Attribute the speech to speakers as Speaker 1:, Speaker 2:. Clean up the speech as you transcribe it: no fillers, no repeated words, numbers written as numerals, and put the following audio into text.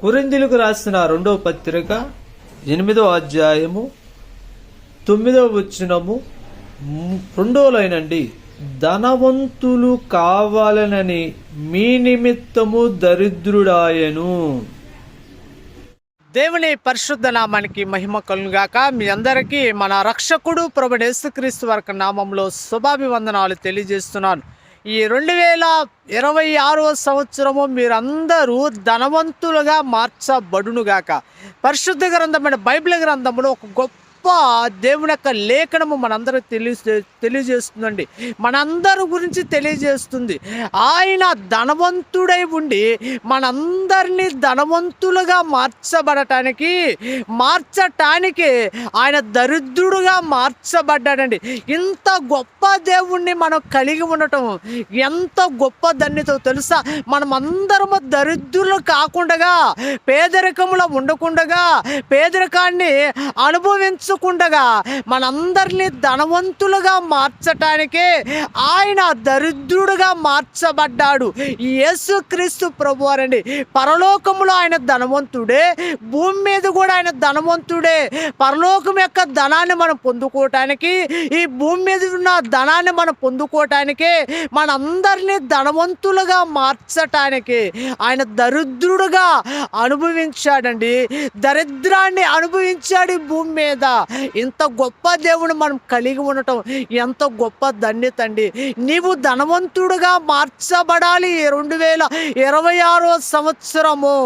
Speaker 1: కొరింథీయులకు రాసిన 2వ పత్రిక 8వ అధ్యాయము 9వ వచనము, 2వ లైన్ అండి. ధనవంతులు కావాలనని మీ నిమిత్తము దరిద్రుడాయను. దేవుని పరిశుద్ధ నామానికి మహిమ కలుగుగాక. మీ అందరికీ మన రక్షకుడు ప్రభువైన యేసుక్రీస్తు వారి నామంలో శుభాభివందనాలు తెలియజేస్తున్నాను. ఈ 2026వ సంవత్సరము మీరందరూ ధనవంతులుగా మార్చబడునుగాక. పరిశుద్ధ గ్రంథమైన బైబిల్ గ్రంథంలో ఒక గొప్ప దేవుని యొక్క లేఖనము మనందరూ తెలియజేస్తుందండి. మనందరి గురించి తెలియజేస్తుంది. ఆయన ధనవంతుడై ఉండి మనందరినీ ధనవంతులుగా మార్చటానికి ఆయన దరిద్రుడుగా మార్చబడ్డాడండి. ఇంత గొప్ప దేవుణ్ణి మనం కలిగి ఉండటం ఎంత గొప్ప ధన్యతో తెలుసా? మనం అందరము దరిద్రులు కాకుండా, పేదరికంలో ఉండకుండా, పేదరికాన్ని అనుభవించకుండగా మనందరినీ ధనవంతులుగా మార్చటానికే ఆయన దరిద్రుడుగా మార్చబడ్డాడు. యేసుక్రీస్తు ప్రభువారండి. పరలోకములో ఆయన ధనవంతుడే, భూమి మీద కూడా ఆయన ధనవంతుడే. పరలోకం యొక్క ధనాన్ని మనం పొందుకోవటానికి, ఈ భూమి మీద ఉన్న ధనాన్ని మనం పొందుకోవటానికి, మనందరినీ ధనవంతులుగా మార్చటానికి ఆయన దరిద్రుడుగా అనుభవించాడండి. దరిద్రాన్ని అనుభవించాడు ఈ భూమి మీద. ఇంత గొప్ప దేవుని మనం కలిగి ఉండటం ఎంత గొప్ప ధన్యత అండి. నీవు ధనవంతుడుగా మార్చబడాలి. 2026వ సంవత్సరము